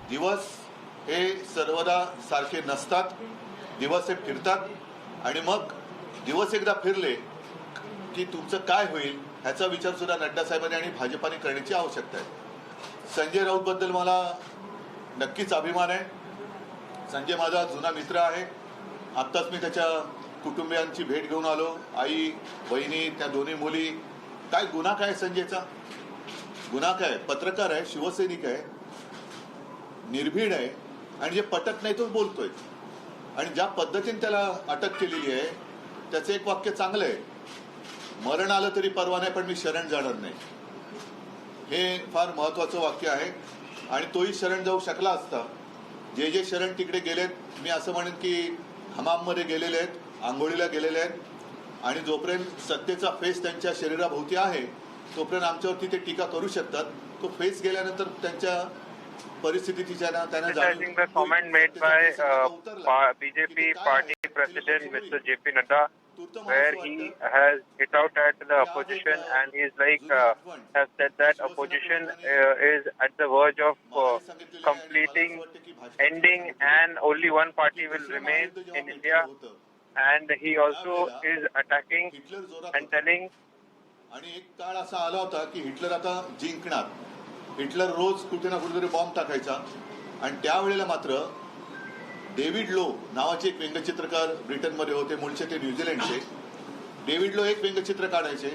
दिवस हे सर्वदा सारखे नसतात, दिवस हे फिरतात आणि मग दिवस एकदा फिरले की तुमचं काय होईल ह्याचा विचार सुद्धा नड्डा साहेबांनी आणि भाजपाने करण्याची आवश्यकता आहे. संजय राऊतबद्दल मला नक्कीच अभिमान आहे. संजय माझा जुना मित्र आहे. आत्ताच मी त्याच्या कुटुंबियांची भेट घेऊन आलो. आई, बहिणी, त्या दोन्ही मुली. काय गुन्हा काय संजयचा? गुन्हा काय? पत्रकार आहे, शिवसैनिक आहे, निर्भीड आहे आणि जे पटत नाही तो बोलतोय. आणि ज्या पद्धतीने त्याला अटक केलेली आहे त्याचं एक वाक्य चांगलं आहे, मरण आलं तरी परवा नाही पण मी शरण जाणार नाही. हे फार महत्वाचं वाक्य आहे आणि तोही शरण जाऊ शकला असता. जे शरण तिकडे गेलेत, मी असं म्हणेन की हमाममध्ये गेलेले आहेत, आंघोळीला गेलेले आहेत आणि जोपर्यंत सत्तेचा फेस त्यांच्या शरीराभोवती आहे तोपर्यंत आमच्यावरती ते टीका करू शकतात. तो फेस गेल्यानंतर त्यांच्या परिस्थितीची त्यांना criticizing the comment made by BJP party president Mr. JP Nadda, where he has hit out at the opposition and he is has said that opposition is at the verge of completing, ending, and only one party will remain in India. And he also is attacking and telling. आणि एक काळ असा आला होता की Hitler आता जिंकणार. Hitler रोज कुठे ना कुठेतरी बॉम्ब टाकायचा आणि त्यावेळेला मात्र डेव्हिड लो नावाचे एक व्यंगचित्रकार ब्रिटनमध्ये होते, मूळचे ते न्यूझीलंडचे. डेव्हिड लो एक व्यंगचित्र काढायचे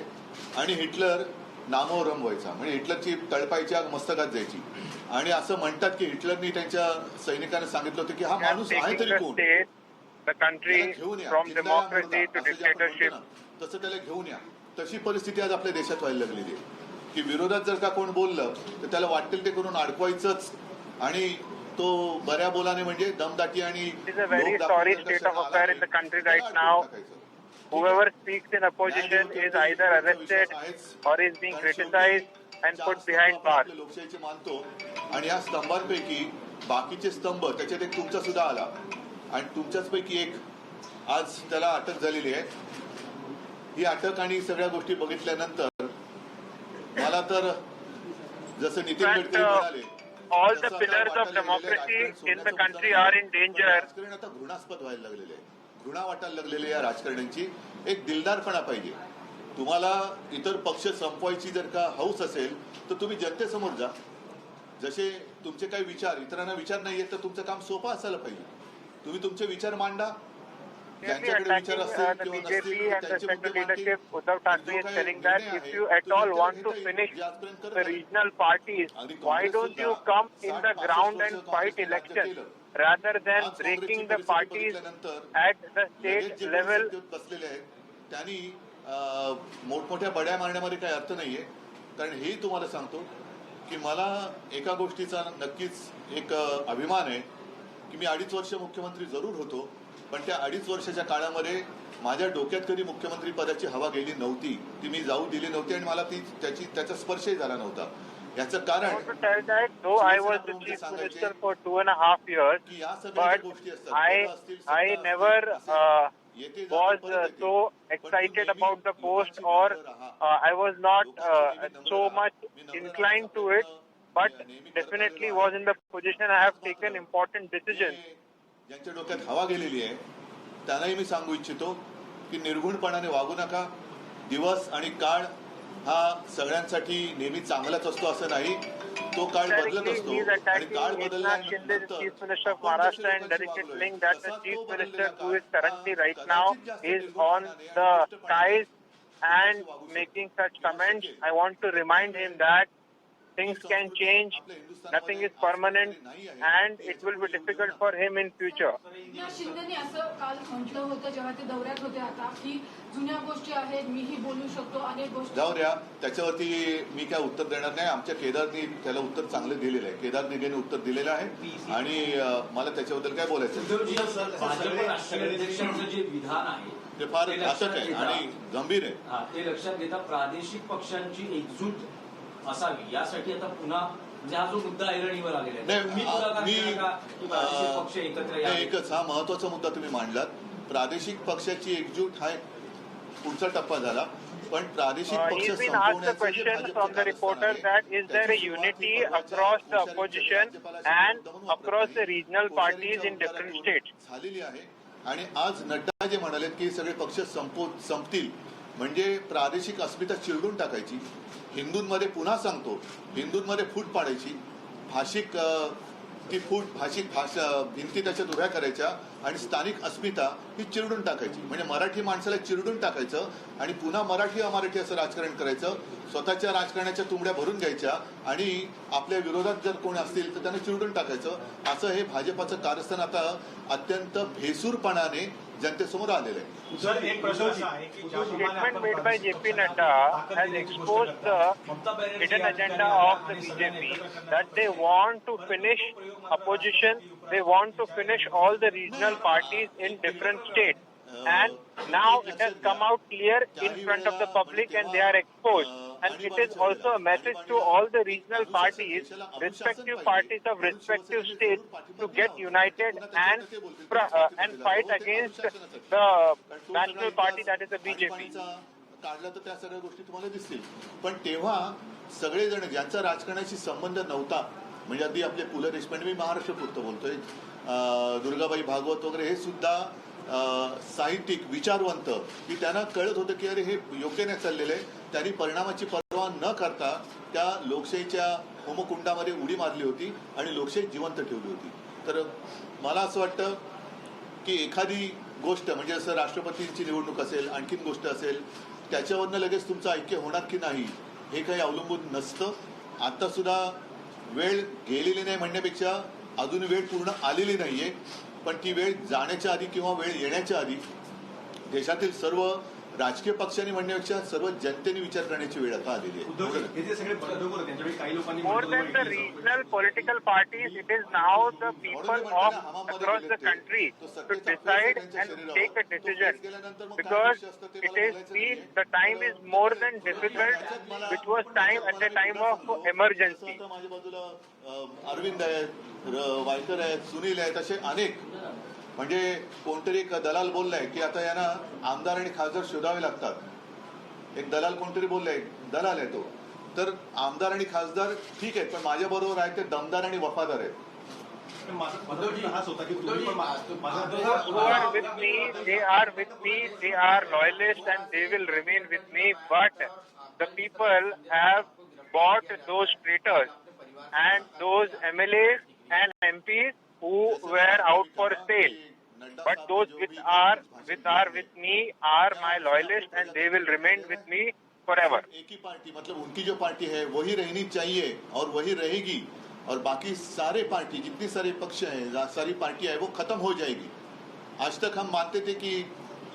आणि हिटलर नामोहरम रमवायचा, म्हणजे हिटलरची तळपायची आग मस्तकात जायची. आणि असं म्हणतात की हिटलरनी त्यांच्या सैनिकांना सांगितलं होतं की हा माणूस आहे तरी कोण, तसं त्याला घेऊन या. तशी परिस्थिती आज आपल्या देशात व्हायला लागलेली आहे की विरोधात जर का कोण बोललं तर त्याला वाटेल ते करून अडकवायचंच आणि तो बऱ्या बोलाने म्हणजे दमदाटी आणि whoever speaks in opposition is either arrested or is being criticized and put behind bars. लोकशाहीचे मानतो आणि या स्तंभांपैकी बाकीचे स्तंभ त्याच्यात एक तुमचा सुद्धा आला आणि तुमच्याच पैकी एक आज त्याला अटक झालेली आहे. ही अटक आणि सगळ्या गोष्टी बघितल्यानंतर मला तर जसं नितीन गडकरी म्हणाले, all the pillars of democracy in the country are in danger. राजकारण आता घृणास्पद व्हायला लागलेले आहे, घृणा वाटायला लागलेली आहे राजकारण्यांची. एक दिलदारपणा पाहिजे. तुम्हाला इतर पक्ष संपवायची जर का हौस असेल तर तुम्ही जनतेसमोर जा. जसे तुमचे काही विचार इतरांना विचार नाही आहेत तर तुमचं काम सोपं असायला पाहिजे. तुम्ही तुमचे विचार मांडा. ज्यांच्याकडे विचार असतील किंवा नसतील त्यांचे मुद्दे मांडतील. Uddhav Thackeray is telling that if you at all want to finish the regional parties, why don't you come in the ground and fight elections rather than breaking the parties at the state level? त्यांनी मोठमोठ्या बड्या मारण्यामध्ये काही अर्थ नाहीये. कारण हेही तुम्हाला सांगतो की मला एका गोष्टीचा नक्कीच एक अभिमान आहे की मी 2.5 वर्ष मुख्यमंत्री जरूर होतो, पण त्या 2.5 वर्षाच्या काळामध्ये माझ्या डोक्यात कधी मुख्यमंत्री पदाची हवा गेली नव्हती, ती मी जाऊ दिली नव्हती आणि मला त्याचा स्पर्शही झाला नव्हता. याचं कारण I was the chief minister for 2.5 years, but I never was so excited about the post or I was not so much inclined to it, but definitely was in the position I have taken important decisions. ज्यांच्या डोक्यात हवा गेलेली आहे त्यांनाही मी सांगू इच्छितो की निर्गुणपणाने वागू नका. दिवस आणि काळ हा सगळ्यांसाठी नेहमी चांगलाच असतो असं नाही. तो काळ बदलत असतो आणि काळ बदलल्यानंतर Chief Minister of Maharashtra and directly telling that the Chief Minister who is currently right now is on the skies and making such comments. I want to remind him that things can change, nothing is permanent, and it will be difficult for him in future. शिंदेने असं काल म्हटलं होतं जेव्हा ते दौऱ्यात होते आता की जुन्या गोष्टी आहेत, मीही बोलू शकतो अनेक गोष्टी. जाऊ द्या, त्याच्यावरती मी काय उत्तर देणार नाही. आमच्या केदारनी त्याला उत्तर चांगलं दिलेलं आहे, केदार निगेने उत्तर दिलेलं आहे आणि मला त्याच्याबद्दल काय बोलायचं राष्ट्राध्यक्षांचं जे विधान आहे ते फार घातक आहे आणि गंभीर आहे. ते लक्षात घेता प्रादेशिक पक्षांची एकजूट असावी यासाठी आता पुन्हा म्हणजे हा जो मुद्दा ऐरणीवर आलेला आहे पक्ष एकत्र एकच हा महत्वाचा मुद्दा तुम्ही मांडलात. प्रादेशिक पक्षाची एकजूट हा पुढचा टप्पा झाला पण प्रादेशिक पक्ष He's been asked the संपवण्याचं जे question भाजपचं from the कारस्थान reporter आहे, that is there a त्याची सुरुवात unity ही परवाच्या across the Koshyari opposition राज्यपालाशी and मुद्दामून वापरत across the नाही. regional parties कोश्यारीच्या in different उद्गारातून states. झालेली आहे. आणि आज नड्डा जे म्हणाले की सगळे पक्ष संपतील म्हणजे प्रादेशिक अस्मिता चिरडून टाकायची, हिंदूंमध्ये पुन्हा सांगतो हिंदूंमध्ये फूट पाडायची, भाषिक ती फूट भाषिक भाषा भिंती त्याच्यात उभ्या करायच्या आणि स्थानिक अस्मिता ही चिरडून टाकायची. म्हणजे मराठी माणसाला चिरडून टाकायचं आणि पुन्हा मराठी अमराठी असं राजकारण करायचं, स्वतःच्या राजकारणाच्या तुंबड्या भरून घ्यायच्या आणि आपल्या विरोधात जर कोणी असतील तर त्यांना चिरडून टाकायचं. असं हे भाजपाचं कारस्थान आता अत्यंत भेसूरपणाने जनतेसमोर आलेलं आहे. Statement made by JP Nadda has exposed the hidden agenda of the BJP that they want to finish opposition, they want to finish all the regional parties in different states. And now it has come out clear in front of the public and they are exposed. And it is also a message to all the regional parties, respective parties of respective states, to get united and fight against the national party that is the BJP. काढला तर त्या सगळ्या गोष्टी तुम्हाला दिसतील. पण तेव्हा सगळेजण ज्यांचा राजकारणाशी संबंध नव्हता, म्हणजे अगदी आपले पु ल देशपांडे, मी महाराष्ट्र पुरतं बोलतोय, दुर्गाबाई भागवत वगैरे हे सुद्धा साहित्यिक विचारवंत, की त्यांना कळत होतं की अरे हे योग्य नाही चाललेलं आहे. त्यांनी परिणामाची पर्वा न करता त्या लोकशाहीच्या होमकुंडामध्ये उडी मारली होती आणि लोकशाही जिवंत ठेवली होती. तर मला असं वाटतं की एखादी गोष्ट म्हणजे असं राष्ट्रपतींची निवडणूक असेल, आणखीन गोष्ट असेल, त्याच्यावरनं लगेच तुमचं ऐक्य होणार की नाही हे काही अवलंबून नसतं. आता सुद्धा वेळ गेलेली नाही म्हणण्यापेक्षा अजून वेळ पूर्ण आलेली नाहीये, पण ती वेळ जाण्याच्या आधी किंवा वेळ येण्याच्या आधी देशातील सर्व राजकीय पक्षांनी म्हणण्यापेक्षा सर्व जनतेने विचार करण्याची वेळ आता आलेली आहे. More than the regional political parties, it is now the people of across the country to decide and take a decision, because it is the time is more than difficult, which was time at the time of emergency. माझ्या बाजूला अरविंद आहेत, वायकर आहेत, सुनील आहेत, असे अनेक, म्हणजे कोणतरी एक दलाल बोललाय की आता यांना आमदार आणि खासदार शोधावे लागतात. एक दलाल कोणतरी बोललाय, दलाल आहे तो. तर आमदार आणि खासदार ठीक आहेत, पण माझ्या बरोबर आहेत ते दमदार आणि वफादार आहेत. Who are with me, they are with me, they are loyalists and they will remain with me, but the people have bought those traitors and those MLAs and MPs who were out for sale. But those which are with me are my loyalists and they will remain with me forever. एक ही party, मतलब उनकी जो party है वही रहनी चाहिए और वही रहेगी, और बाकी सारे पार्टी जितनी सारे पक्ष हैं, सारी पार्टियां है वो खत्म हो जाएगी. आज तक हम मानते थे कि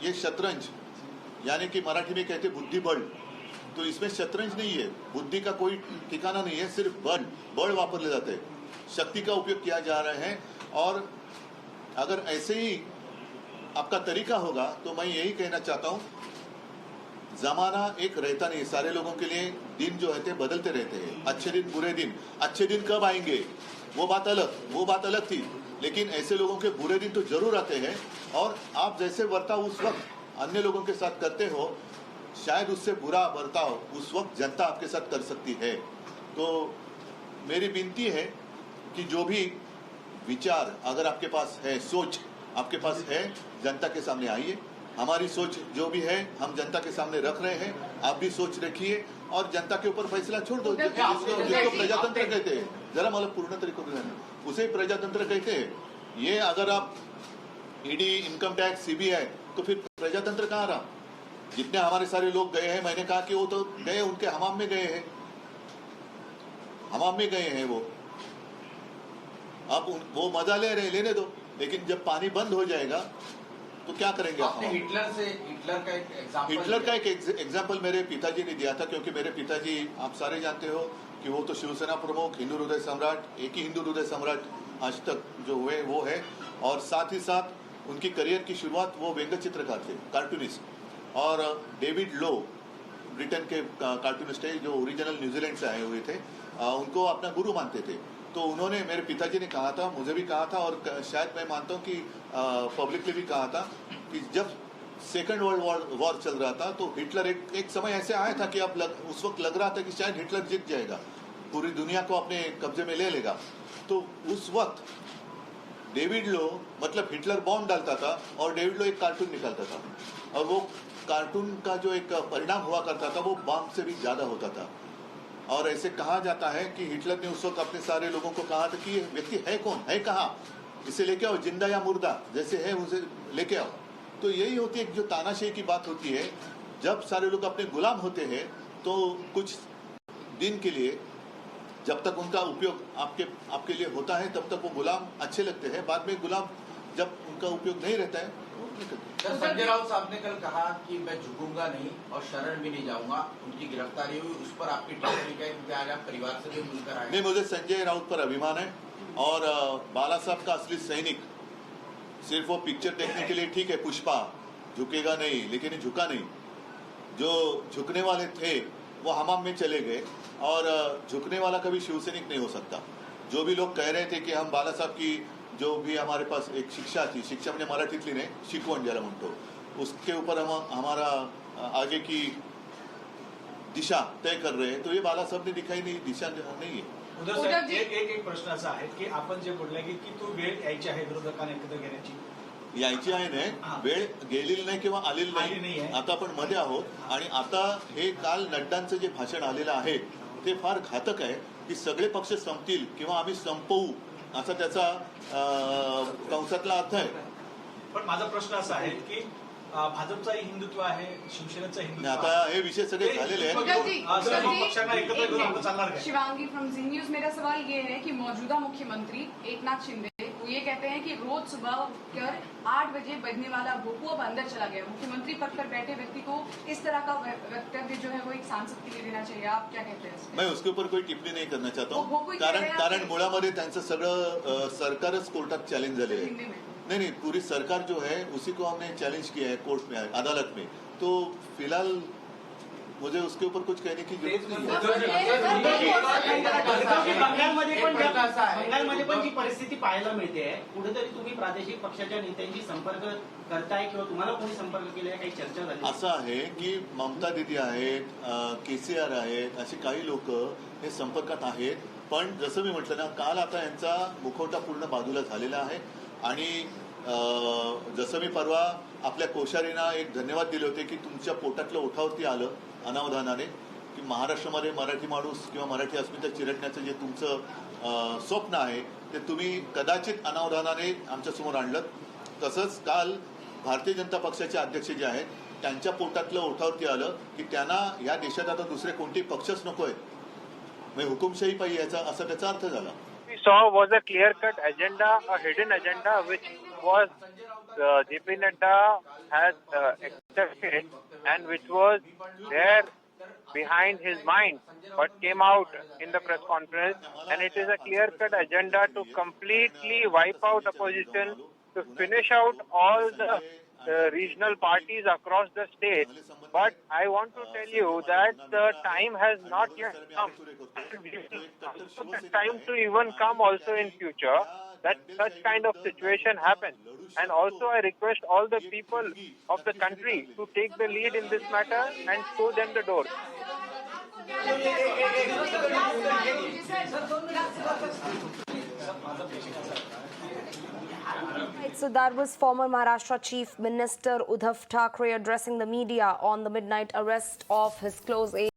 ये शतरंज, यानी कि मराठी में कहते बुद्धिबल, तो इसमें शतरंज नहीं है, बुद्धि का कोई ठिकाना नहीं है, सिर्फ बल वापरले जाते हैं, शक्ति का उपयोग किया जा रहा है. और अगर ऐसे ही आपका तरीका होगा तो मैं यही कहना चाहता हूं, जमाना एक रहता नहीं, सारे लोगों के लिए दिन जो है बदलते रहते हैं. अच्छे दिन बुरे दिन, अच्छे दिन कब आएंगे वो बात अलग थी, लेकिन ऐसे लोगों के बुरे दिन तो जरूर आते हैं. और आप जैसे बर्ताव उस वक्त अन्य लोगों के साथ करते हो, शायद उससे बुरा बर्ताव उस वक्त जनता आपके साथ कर सकती है. तो मेरी विनती है कि जो भी विचार अगर आपके पास है, सोच आपके पास है, जनता के सामने आइए. हमारी सोच जो भी है हम जनता के सामने रख रहे हैं, आप भी सोच रखिए और जनता के ऊपर फैसला छोड़ दो. जिसको प्रजातंत्र कहते हैं, जरा मतलब पूर्ण तरीके से उसे प्रजातंत्र कहते हैं. ये अगर आप ईडी, इनकम टैक्स, सीबीआई, तो फिर प्रजातंत्र कहाँ रहा? जितने हमारे सारे लोग गए हैं, मैंने कहा कि वो तो गए, उनके हमाम में गए हैं, हमाम में गए हैं वो. आप वो मजा ले रहे, लेने दो, लेकिन जब पानी बंद हो जाएगा तो क्या करेंगे? हिटलर का एक एग्जाम्पल मेरे पिताजी ने दिया था, क्योंकि मेरे पिताजी आप सारे जानते हो कि वो तो शिवसेना प्रमुख, हिंदू हृदय सम्राट, एक ही हिंदू हृदय सम्राट आज तक जो हुए वो है. और साथ ही साथ उनकी करियर की शुरुआत वो व्यंग्य चित्रकार थे, कार्टूनिस्ट. और डेविड लो ब्रिटेन के कार्टूनिस्ट है जो ओरिजिनल न्यूजीलैंड से आए हुए थे, उनको अपना गुरु मानते थे. तो उन्होंने, मेरे पिताजी ने कहा था, मुझे भी कहा था और शायद मैं मानता हूँ कि पब्लिकली भी कहा था कि जब सेकंड वर्ल्ड वॉर चल रहा था, तो हिटलर एक समय ऐसे आया था कि उस वक्त लग रहा था कि शायद हिटलर जीत जाएगा, पूरी दुनिया को अपने कब्जे में ले लेगा। तो उस वक्त डेविड लो मतलब हिटलर बॉम्ब डालता था और डेविड लो एक कार्टून निकालता था, और वो कार्टून का जो एक परिणाम हुआ करता था वो बॉम्ब से भी ज़्यादा होता था। और ऐसे कहा जाता है कि हिटलर ने उस वक्त अपने सारे लोगों को कहा था कि ये व्यक्ति है कौन, है कहाँ, इसे लेके आओ, जिंदा या मुर्दा जैसे है उसे लेके आओ। तो यही होती है जो तानाशाही की बात होती है, जब सारे लोग अपने गुलाम होते हैं तो कुछ दिन के लिए जब तक उनका उपयोग आपके लिए होता है तब तक वो गुलाम अच्छे लगते हैं, बाद में गुलाम जब उनका उपयोग नहीं रहता है वो नहीं करते। सर, संजय राउत साहब ने कल कहा कि मैं झुकूंगा नहीं और शरण भी नहीं जाऊंगा, उनकी गिरफ्तारी हुई, उस पर आपकी टिप्पणी क्या है, क्योंकि आज आप परिवार से भी मिलकर आए। नहीं, मुझे संजय राउत पर अभिमान है, और बाला साहब का असली सैनिक सिर्फ वो पिक्चर देखने के लिए ठीक है, पुष्पा झुकेगा नहीं, लेकिन ये झुका नहीं। जो झुकने वाले थे वो हमाम में चले गए, और झुकने वाला कभी शिवसैनिक नहीं हो सकता। जो भी लोग कह रहे थे कि हम बाला साहब की जो भी हमारे पास एक शिक्षा थी, शिक्षा म्हणजे मराठीतली नाही, शिकवण ज्याला म्हणतो, उसके ऊपर हम हमारा आगे की दिशा तय कर रहे हैं, तो ये बाला साहब ने दिखाई नहीं, दिशा नहीं है। उद्धव साहेब, एक प्रश्न असा आहे की आपण जे बोलले की तू वेळ यायची आहे विरोधकांना एकत्र घेण्याची, यायची आहे नाही, वेळ गेलेली नाही किंवा आलेली नाही, आता आपण मध्ये आहोत। आणि आता हे काल नड्डांचं जे भाषण आलेलं आहे ते फार घातक आहे की सगळे पक्ष संपतील किंवा आम्ही संपवू, असा त्याचा कंसातला अर्थ आहे। पण माझा प्रश्न असा आहे की भाजपचाही हिंदुत्व आहे, शिवसेनेचं हिंदुत्व आता हे विषय सगळे झालेले आहेत। पक्षांना एकत्र घेऊन आपण चालणार काय? शिवांगी फ्रॉम जी न्यूज, मेरा सवाल ये है कि मौजूदा मुख्यमंत्री एकनाथ शिंदे वो ये कहते हैं कि रोज सुबह उठकर 8 बजे बजने वाला भोपू अब अंदर चला गया। मुख्यमंत्री पद पर बैठे व्यक्ति को इस तरह का वक्तव्य जो है वो एक सांसद के लिए देना चाहिए, आप क्या कहते हैं? मैं उसके ऊपर कोई टिप्पणी नहीं करना चाहता वो हूँ, कोई कारण मुळामध्ये त्यांचं सगळं सरकारच कोर्टात चॅलेंज झाले हिंदी आहे। में नहीं, पूरी सरकार जो है उसी को हमने चैलेंज किया है कोर्ट में, अदालत में। तो फिलहाल मुझे उसके ऊपर कुछ कहने की जरूरत नहीं है। बंगालमध्ये पण जी परिस्थिती पाहायला मिळते, कुठेतरी तुम्ही प्रादेशिक पक्षाच्या नेत्यांशी संपर्क करताय किंवा तुम्हाला कोणी संपर्क केलाय, काही चर्चा झाली? असं आहे की ममता दीदी आहेत, केसीआर आहेत, असे काही लोक हे संपर्कात आहेत, पण जसं मी म्हटलं ना, काल आता यांचा मुखवटा पूर्ण बाजूला झालेला आहे। आणि जसं मी परवा आपल्या कोश्यारींना एक धन्यवाद दिले होते की तुमच्या पोटातलं ओठावरती आलं अनावधानाने, की महाराष्ट्रामध्ये मराठी माणूस किंवा मराठी अस्मिता चिरटण्याचं जे तुमचं स्वप्न आहे ते तुम्ही कदाचित अनावधानाने आमच्यासमोर आणलं। तसंच काल भारतीय जनता पक्षाचे अध्यक्ष जे आहेत त्यांच्या पोटातलं ओठावरती आलं की त्यांना या देशात आता दुसरे कोणतेही पक्षच नको आहेत, म्हणजे हुकुमशाही पाहिजे याचा असा त्याचा अर्थ झाला। We saw was a clear-cut agenda, a hidden agenda, which was JP Nadda has accepted and which was there behind his mind, but came out in the press conference. And it is a clear-cut agenda to completely wipe out opposition, to finish out all the regional parties across the state. But I want to tell you that the time has not yet come. The time to even come also in future that such kind of situation happens. And also I request all the people of the country to take the lead in this matter and show them the door. Right, so that was former Maharashtra Chief Minister Uddhav Thackeray addressing the media on the midnight arrest of his close aide.